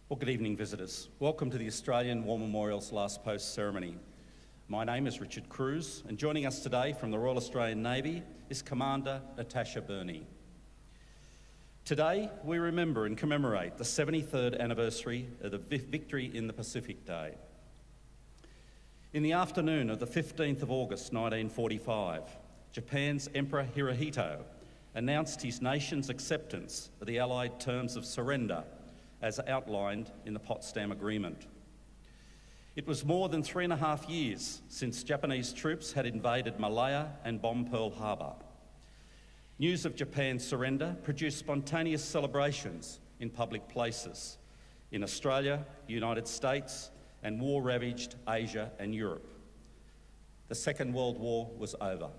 Well, good evening, visitors. Welcome to the Australian War Memorial's Last Post ceremony. My name is Richard Cruz, and joining us today from the Royal Australian Navy is Commander Natasha Burney. Today, we remember and commemorate the 73rd anniversary of the Victory in the Pacific Day. In the afternoon of the 15th of August 1945, Japan's Emperor Hirohito announced his nation's acceptance of the Allied terms of surrender as outlined in the Potsdam Agreement. It was more than 3.5 years since Japanese troops had invaded Malaya and bombed Pearl Harbor. News of Japan's surrender produced spontaneous celebrations in public places in Australia, the United States, and war-ravaged Asia and Europe. The Second World War was over.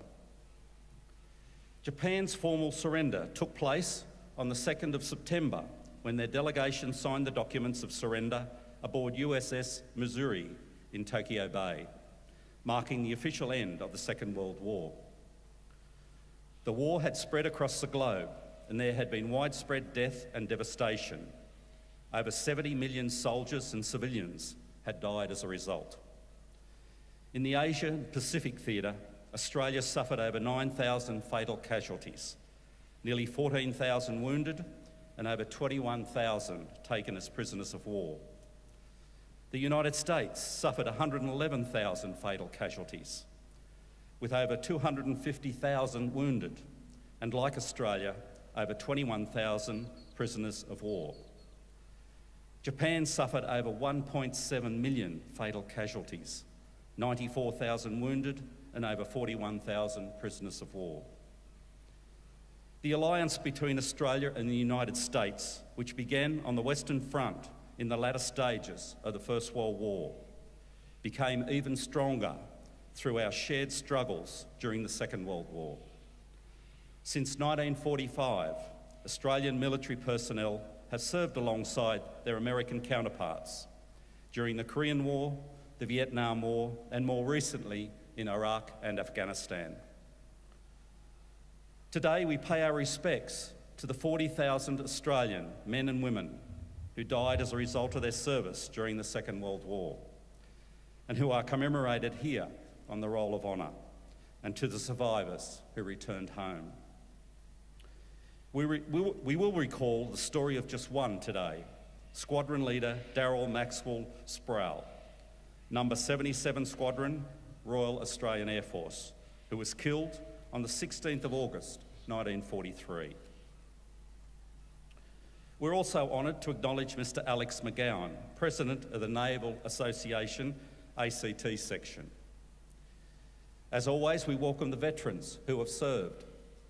Japan's formal surrender took place on the 2nd of September when their delegation signed the documents of surrender aboard USS Missouri in Tokyo Bay, marking the official end of the Second World War. The war had spread across the globe, and there had been widespread death and devastation. Over 70 million soldiers and civilians had died as a result. In the Asia-Pacific theatre, Australia suffered over 9,000 fatal casualties, nearly 14,000 wounded, and over 21,000 taken as prisoners of war. The United States suffered 111,000 fatal casualties, with over 250,000 wounded, and like Australia, over 21,000 prisoners of war. Japan suffered over 1.7 million fatal casualties, 94,000 wounded, and over 41,000 prisoners of war. The alliance between Australia and the United States, which began on the Western Front in the latter stages of the First World War, became even stronger through our shared struggles during the Second World War. Since 1945, Australian military personnel have served alongside their American counterparts during the Korean War, the Vietnam War, and more recently in Iraq and Afghanistan. Today, we pay our respects to the 40,000 Australian men and women who died as a result of their service during the Second World War and who are commemorated here on the Roll of Honour, and to the survivors who returned home. We will recall the story of just one today, Squadron Leader Daryl Maxwell Sproule, Number 77 Squadron, Royal Australian Air Force, who was killed on the 16th of August 1943. We're also honoured to acknowledge Mr Alex McGowan, President of the Naval Association ACT section. As always, we welcome the veterans who have served,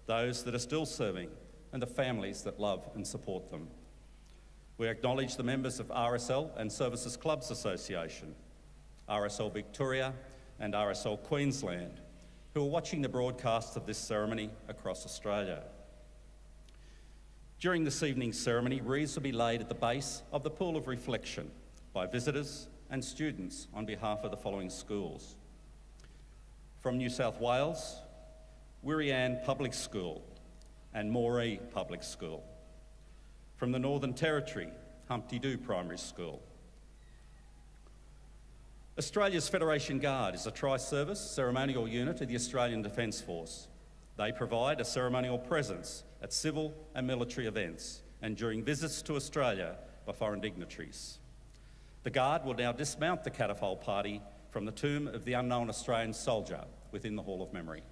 those that are still serving, and the families that love and support them. We acknowledge the members of RSL and Services Clubs Association, RSL Victoria and RSL Queensland, who are watching the broadcast of this ceremony across Australia. During this evening's ceremony, wreaths will be laid at the base of the Pool of Reflection by visitors and students on behalf of the following schools. From New South Wales, Wirrian Public School and Moree Public School. From the Northern Territory, Humpty Doo Primary School. Australia's Federation Guard is a tri-service ceremonial unit of the Australian Defence Force. They provide a ceremonial presence at civil and military events and during visits to Australia by foreign dignitaries. The Guard will now dismount the catafalque party from the tomb of the unknown Australian soldier within the Hall of Memory.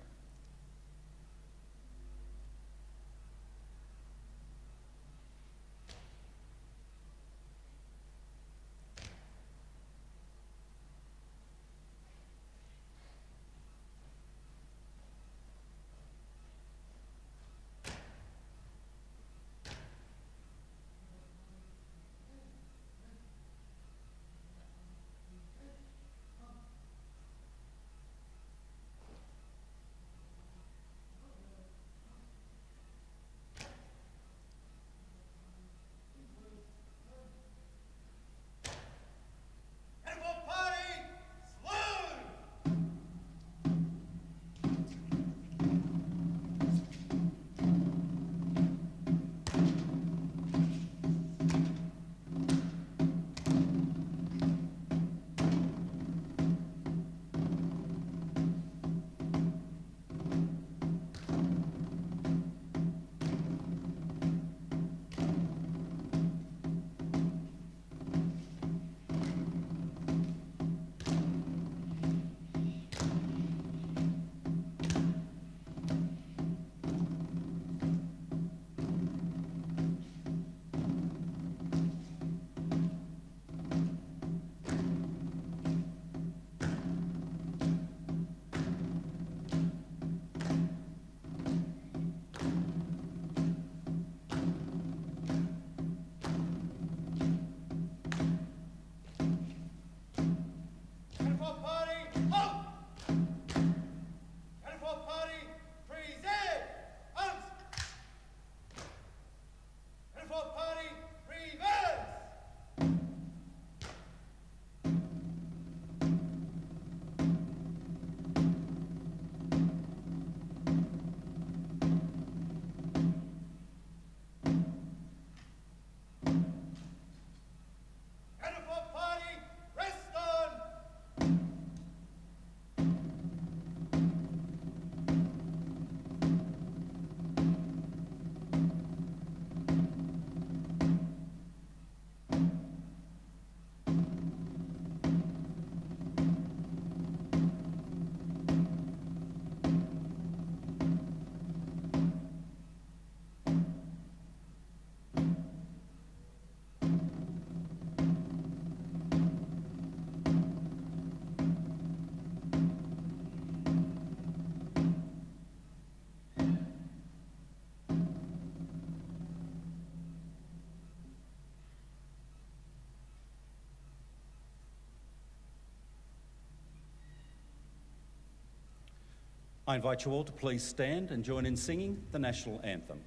I invite you all to please stand and join in singing the national anthem.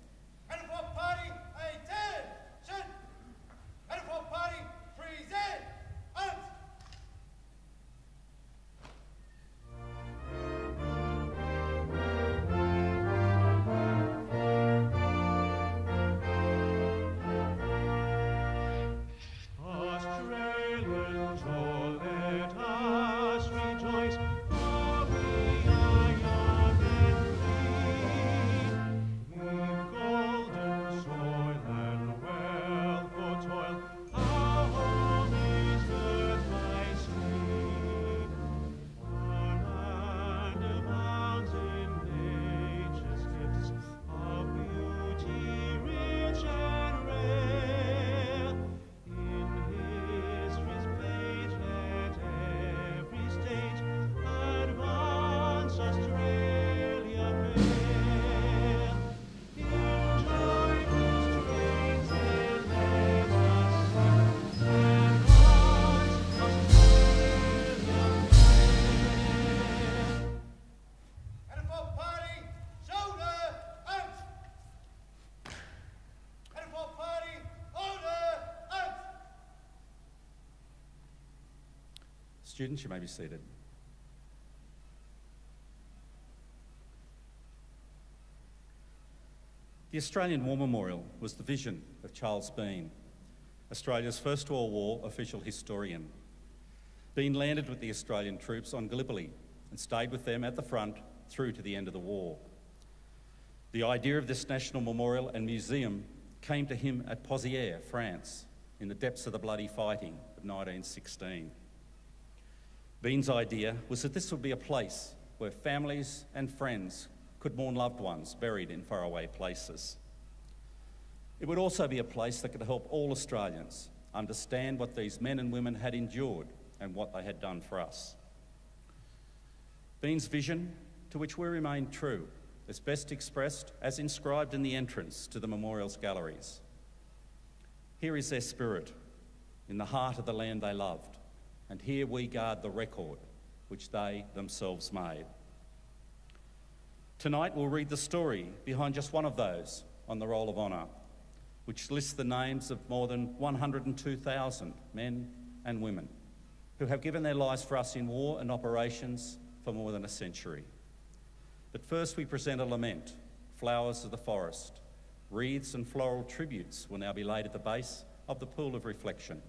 Students, you may be seated. The Australian War Memorial was the vision of Charles Bean, Australia's first World War official historian. Bean landed with the Australian troops on Gallipoli and stayed with them at the front through to the end of the war. The idea of this national memorial and museum came to him at Pozières, France, in the depths of the bloody fighting of 1916. Bean's idea was that this would be a place where families and friends could mourn loved ones buried in faraway places. It would also be a place that could help all Australians understand what these men and women had endured and what they had done for us. Bean's vision, to which we remain true, is best expressed as inscribed in the entrance to the memorial's galleries. Here is their spirit, in the heart of the land they loved, and here we guard the record which they themselves made. Tonight we'll read the story behind just one of those on the Roll of Honour, which lists the names of more than 102,000 men and women who have given their lives for us in war and operations for more than a century. But first we present a lament, flowers of the forest. Wreaths and floral tributes will now be laid at the base of the pool of reflection.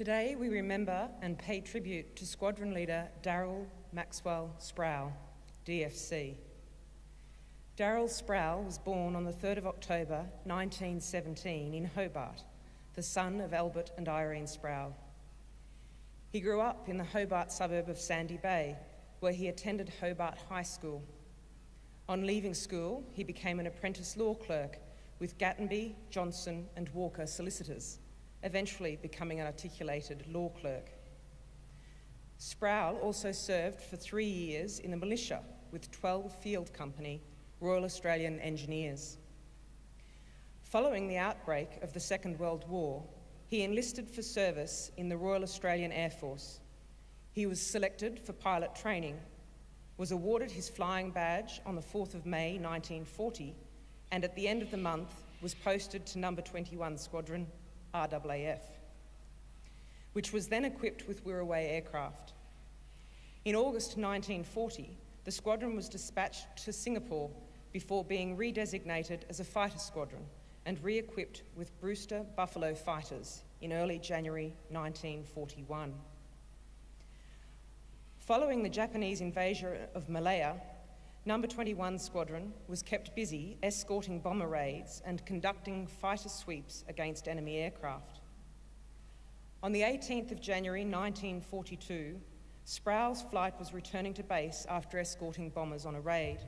Today we remember and pay tribute to Squadron Leader Daryl Maxwell Sproule, DFC. Daryl Sproule was born on the 3rd of October 1917 in Hobart, the son of Albert and Irene Sproule. He grew up in the Hobart suburb of Sandy Bay, where he attended Hobart High School. On leaving school, he became an apprentice law clerk with Gattenby, Johnson and Walker solicitors, eventually becoming an articulated law clerk. Sproule also served for 3 years in the militia with 12 Field Company, Royal Australian Engineers. Following the outbreak of the Second World War, he enlisted for service in the Royal Australian Air Force. He was selected for pilot training, was awarded his flying badge on the 4th of May 1940, and at the end of the month was posted to No. 21 Squadron, RAAF, which was then equipped with Wirraway aircraft. In August 1940, the squadron was dispatched to Singapore before being redesignated as a fighter squadron and re-equipped with Brewster Buffalo fighters in early January 1941. Following the Japanese invasion of Malaya, No. 21 Squadron was kept busy escorting bomber raids and conducting fighter sweeps against enemy aircraft. On the 18th of January 1942, Sproule's flight was returning to base after escorting bombers on a raid.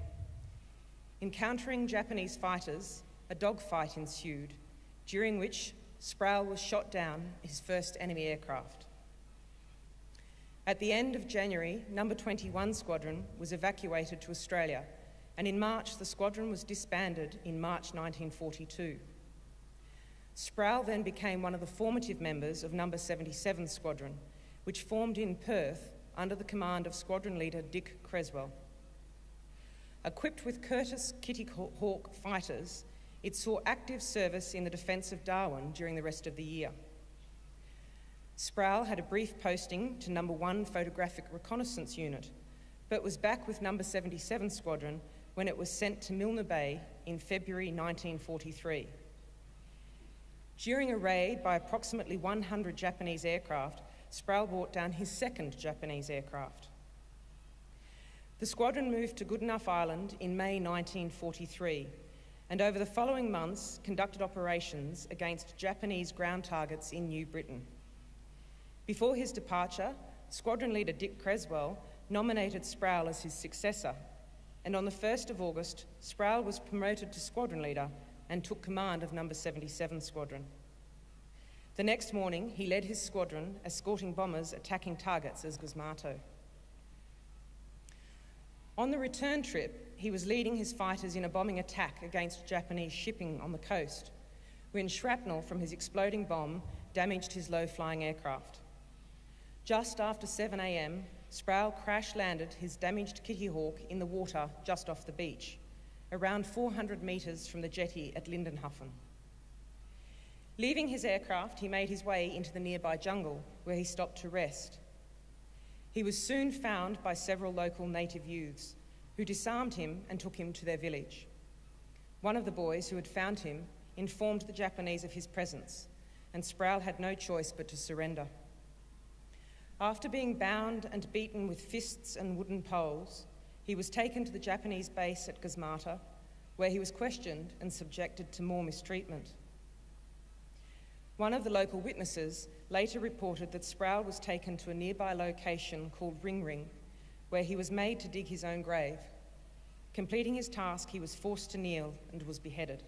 Encountering Japanese fighters, a dogfight ensued, during which Sproule was shot down his first enemy aircraft. At the end of January, No. 21 Squadron was evacuated to Australia, and in March the squadron was disbanded in March 1942. Sproule then became one of the formative members of No. 77 Squadron, which formed in Perth under the command of Squadron Leader Dick Creswell. Equipped with Curtiss Kitty Hawk fighters, it saw active service in the defence of Darwin during the rest of the year. Sproule had a brief posting to No. 1 Photographic Reconnaissance Unit, but was back with No. 77 Squadron when it was sent to Milner Bay in February 1943. During a raid by approximately 100 Japanese aircraft, Sproule brought down his second Japanese aircraft. The squadron moved to Goodenough Island in May 1943, and over the following months conducted operations against Japanese ground targets in New Britain. Before his departure, Squadron Leader Dick Creswell nominated Sproule as his successor, and on the 1st of August, Sproule was promoted to Squadron Leader and took command of No. 77 Squadron. The next morning, he led his squadron, escorting bombers attacking targets as Guzmato. On the return trip, he was leading his fighters in a bombing attack against Japanese shipping on the coast, when shrapnel from his exploding bomb damaged his low-flying aircraft. Just after 7 a.m, Sproule crash-landed his damaged Kitty Hawk in the water just off the beach, around 400 metres from the jetty at Lindenhofen. Leaving his aircraft, he made his way into the nearby jungle, where he stopped to rest. He was soon found by several local native youths, who disarmed him and took him to their village. One of the boys who had found him informed the Japanese of his presence, and Sproule had no choice but to surrender. After being bound and beaten with fists and wooden poles, he was taken to the Japanese base at Guzmata, where he was questioned and subjected to more mistreatment. One of the local witnesses later reported that Sproule was taken to a nearby location called Ring Ring, where he was made to dig his own grave. Completing his task, he was forced to kneel and was beheaded.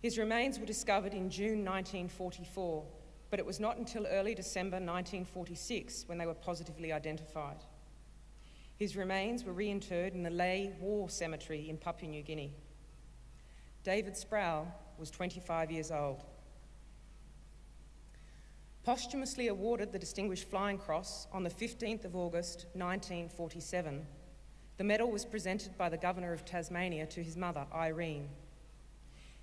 His remains were discovered in June 1944, but it was not until early December 1946 when they were positively identified. His remains were reinterred in the Lae War Cemetery in Papua New Guinea. David Sproule was 25 years old. Posthumously awarded the Distinguished Flying Cross on the 15th of August 1947, the medal was presented by the Governor of Tasmania to his mother, Irene.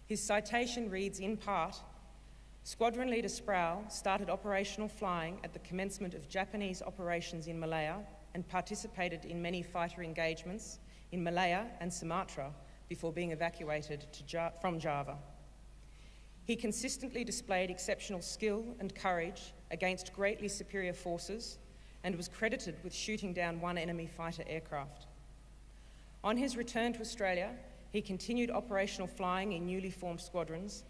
His citation reads in part, Squadron Leader Sproule started operational flying at the commencement of Japanese operations in Malaya and participated in many fighter engagements in Malaya and Sumatra before being evacuated from Java. He consistently displayed exceptional skill and courage against greatly superior forces and was credited with shooting down one enemy fighter aircraft. On his return to Australia, he continued operational flying in newly formed squadrons.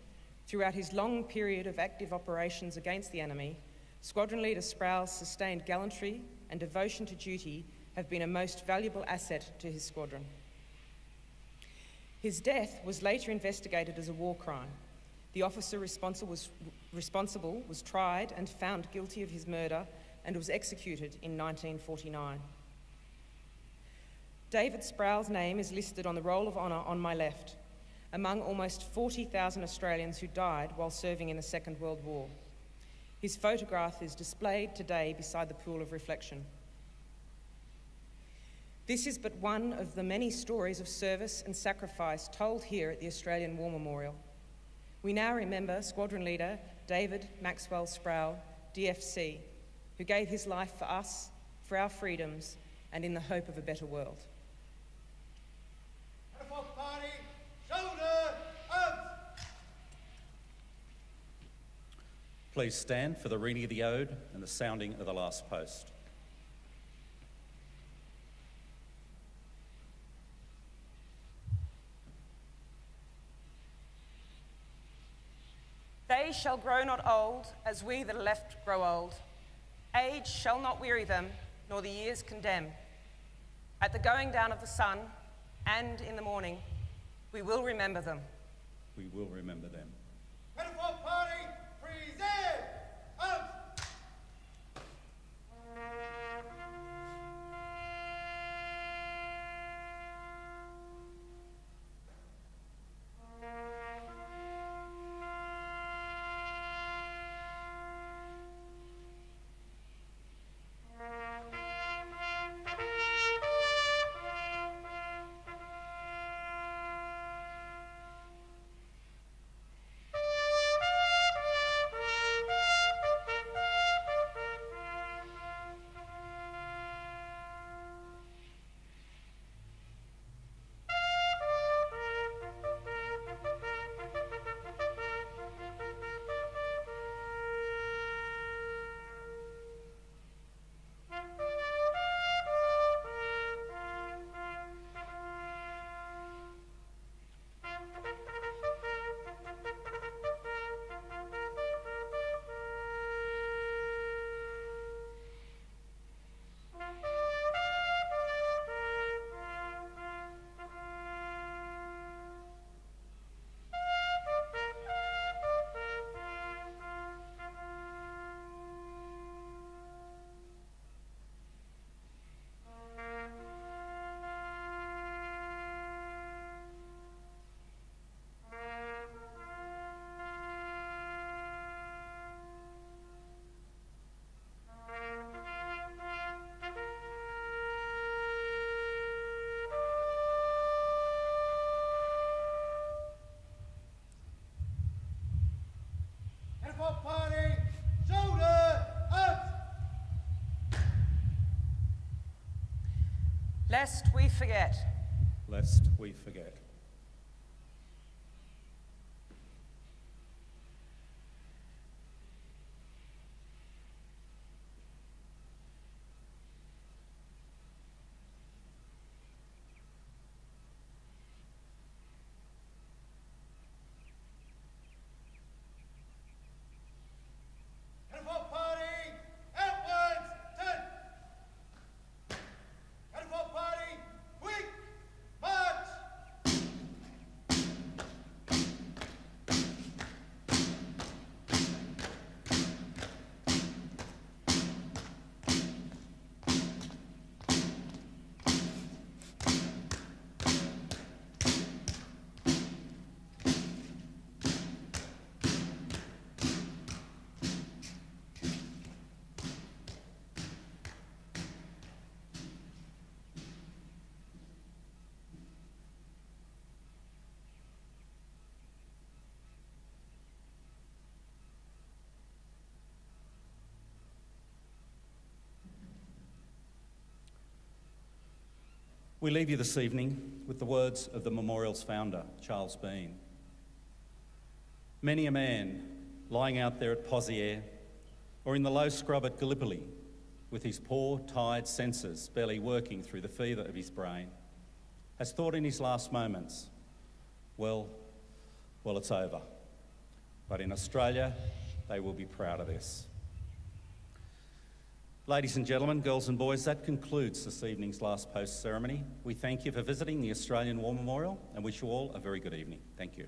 Throughout his long period of active operations against the enemy, Squadron Leader Sproule's sustained gallantry and devotion to duty have been a most valuable asset to his squadron. His death was later investigated as a war crime. The officer responsible was tried and found guilty of his murder and was executed in 1949. David Sproule's name is listed on the Roll of Honour on my left, among almost 40,000 Australians who died while serving in the Second World War. His photograph is displayed today beside the pool of reflection. This is but one of the many stories of service and sacrifice told here at the Australian War Memorial. We now remember Squadron Leader David Maxwell Sproule, DFC, who gave his life for us, for our freedoms, and in the hope of a better world. Party, shoulder up. Please stand for the reading of the ode and the sounding of the last post. They shall grow not old, as we that are left grow old. Age shall not weary them, nor the years condemn. At the going down of the sun, and in the morning, we will remember them. We will remember them. Metaphor party, present up. Party, shoulder up. Lest we forget. Lest we forget. We leave you this evening with the words of the memorial's founder, Charles Bean. Many a man lying out there at Pozières or in the low scrub at Gallipoli with his poor, tired senses barely working through the fever of his brain has thought in his last moments, well, it's over. But in Australia, they will be proud of this. Ladies and gentlemen, girls and boys, that concludes this evening's last post ceremony. We thank you for visiting the Australian War Memorial and wish you all a very good evening. Thank you.